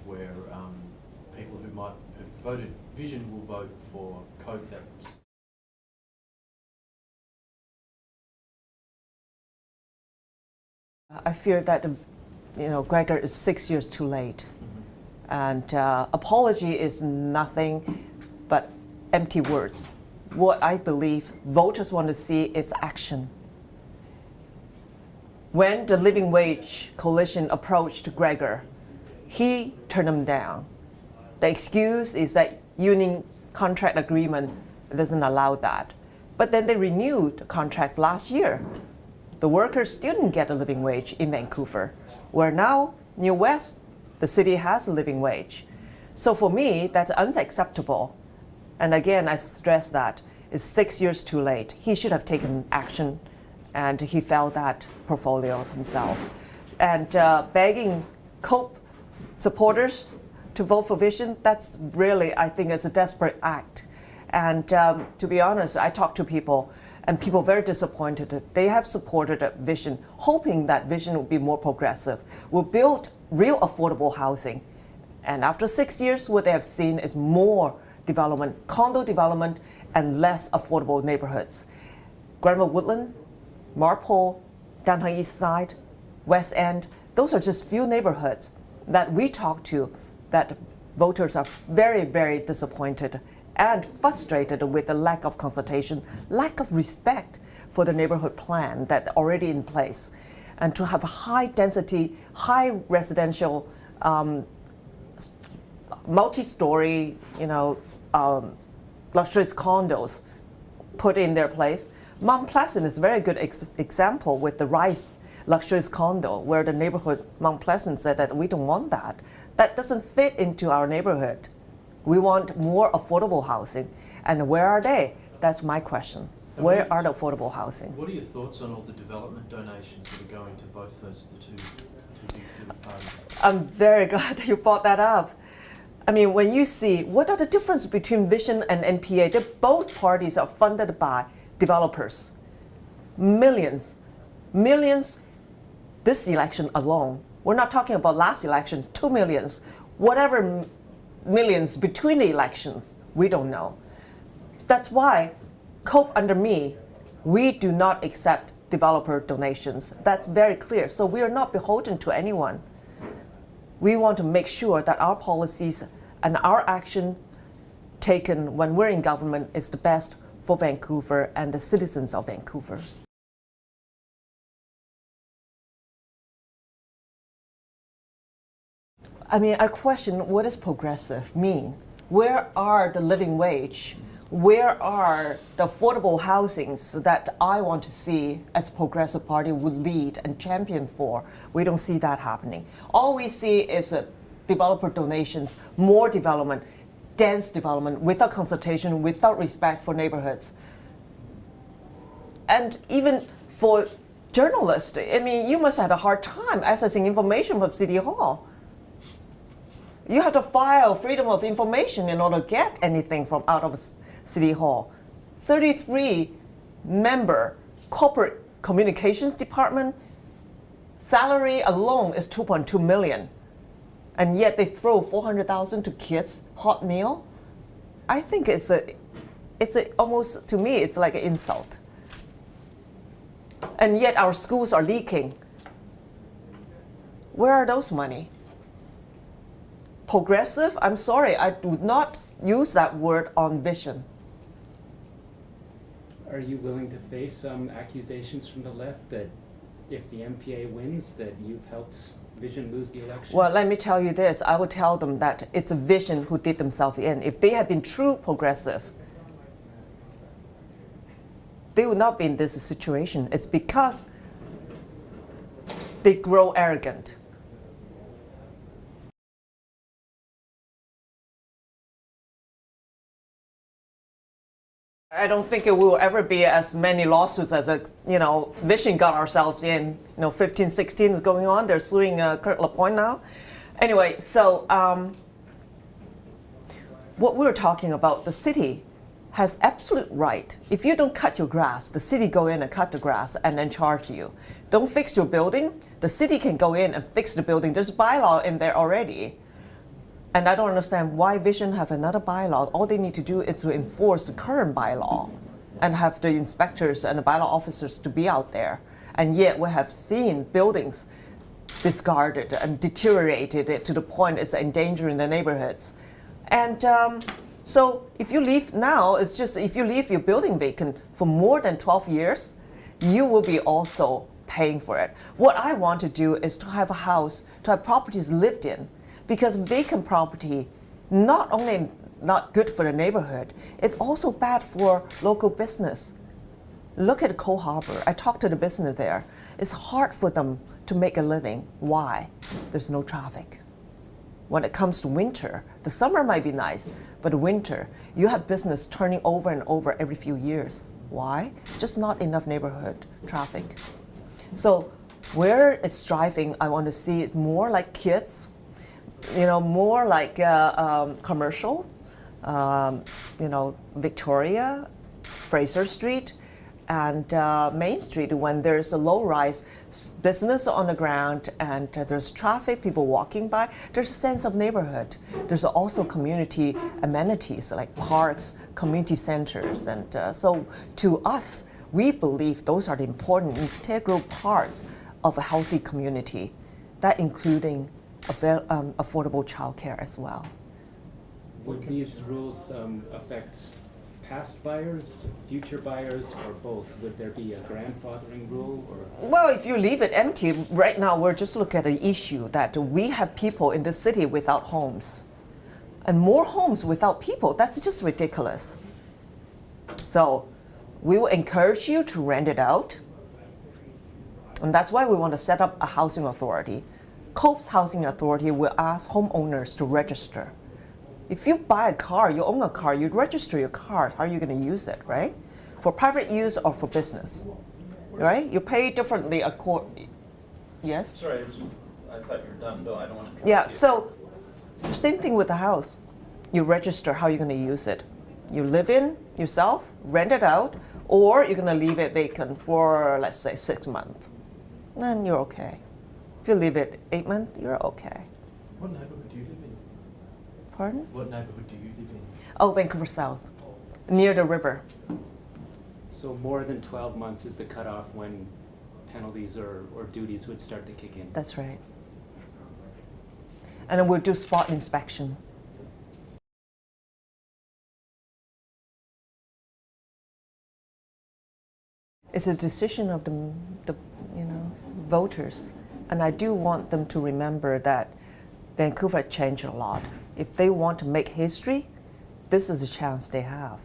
where people who might have voted Vision will vote for COPE. I fear that Gregor is 6 years too late, and apology is nothing but empty words. What I believe voters want to see is action. When the Living Wage Coalition approached Gregor, he turned them down. The excuse is that union contract agreement doesn't allow that. But then they renewed the contract last year. The workers still didn't get a living wage in Vancouver, where now, New West, the city has a living wage. So for me, that's unacceptable. And again, I stress that it's 6 years too late. He should have taken action, and he failed that portfolio himself. And begging COPE supporters to vote for Vision, that's really, I think, is a desperate act. And to be honest, I talk to people, and people very disappointed. They have supported Vision, hoping that Vision will be more progressive, will build real affordable housing. And after 6 years, what they have seen is more development, condo development, and less affordable neighborhoods. Granville Woodland, Marpole, Downtown East Side, West End, those are just few neighborhoods that we talk to that voters are very, very disappointed and frustrated with the lack of consultation, lack of respect for the neighborhood plan that's already in place. And to have a high density, high residential, multi-story, luxurious condos put in their place. Mount Pleasant is a very good example with the Rice luxurious condo, where the neighborhood Mount Pleasant said that we don't want that. That doesn't fit into our neighborhood. We want more affordable housing. And where are they? That's my question. Where are the affordable housing? What are your thoughts on all the development donations that are going to both the two big city parties? I'm very glad that you brought that up. I mean, when you see what are the difference between Vision and NPA, both parties are funded by developers. Millions this election alone. We're not talking about last election, 2 millions. Whatever millions between the elections, we don't know. That's why COPE under me, we do not accept developer donations. That's very clear. So we are not beholden to anyone. We want to make sure that our policies and our action taken when we're in government is the best for Vancouver and the citizens of Vancouver. I mean, I question, what does progressive mean? Where are the living wage? Where are the affordable housings that I want to see as Progressive Party would lead and champion for? We don't see that happening. All we see is developer donations, more development, dense development, without consultation, without respect for neighborhoods. And even for journalists, I mean, you must have a hard time accessing information from City Hall. You have to file freedom of information in order to get anything from out of City Hall. 33-member corporate communications department, salary alone is $2.2 million. And yet they throw $400,000 to kids' hot meal. I think it's almost, to me, it's like an insult. And yet our schools are leaking. Where are those money? Progressive? I'm sorry, I would not use that word on Vision. Are you willing to face some accusations from the left that if the MPA wins, that you've helped Vision lose the election? Well, let me tell you this. I will tell them that it's a Vision who did themselves in. If they had been true progressive, they would not be in this situation. It's because they grow arrogant. I don't think it will ever be as many lawsuits as Vision got ourselves in. 15, 16 is going on. They're suing Kurt LaPointe now. Anyway, so what we were talking about, the city has absolute right. If you don't cut your grass, the city go in and cut the grass and then charge you. Don't fix your building, the city can go in and fix the building. There's a bylaw in there already. And I don't understand why Vision have another bylaw. All they need to do is to enforce the current bylaw and have the inspectors and the bylaw officers to be out there. And yet we have seen buildings discarded and deteriorated to the point it's endangering the neighborhoods. And so if you leave now, it's just if you leave your building vacant for more than 12 years, you will be also paying for it. What I want to do is to have a house, to have properties lived in, because vacant property not only not good for the neighborhood, it's also bad for local business. Look at Cole Harbor. I talked to the business there. It's hard for them to make a living. Why? There's no traffic. When it comes to winter, the summer might be nice, but winter, you have business turning over and over every few years. Why? Just not enough neighborhood traffic. So where it's driving, I want to see it more like kids, more like commercial, Victoria, Fraser Street, and Main Street, when there's a low-rise business on the ground and there's traffic, people walking by, there's a sense of neighborhood. There's also community amenities like parks, community centers. And so to us, we believe those are the important integral parts of a healthy community, that including affordable childcare as well. Would these rules affect past buyers, future buyers, or both? Would there be a grandfathering rule? Or? Well, if you leave it empty, right now we're just looking at the issue that we have people in the city without homes. And more homes without people, that's just ridiculous. So we will encourage you to rent it out. And that's why we want to set up a housing authority. Cope's Housing Authority will ask homeowners to register. If you buy a car, you own a car, you register your car, how are you going to use it, right? For private use or for business, right? You pay differently yes? Sorry, I thought you were done, Bill. I don't want to interrupt Yeah, you. so same thing with the house. You register how you're going to use it. You live in yourself, rent it out, or you're going to leave it vacant for, let's say, 6 months. Then you're okay. If you leave it 8 months, you're okay. What neighbourhood do you live in? Pardon? What neighbourhood do you live in? Oh, Vancouver South, near the river. So more than 12 months is the cutoff when penalties or duties would start to kick in? That's right. And then we'll do spot inspection. It's a decision of the voters, and I do want them to remember that Vancouver changed a lot. If they want to make history, this is a chance they have.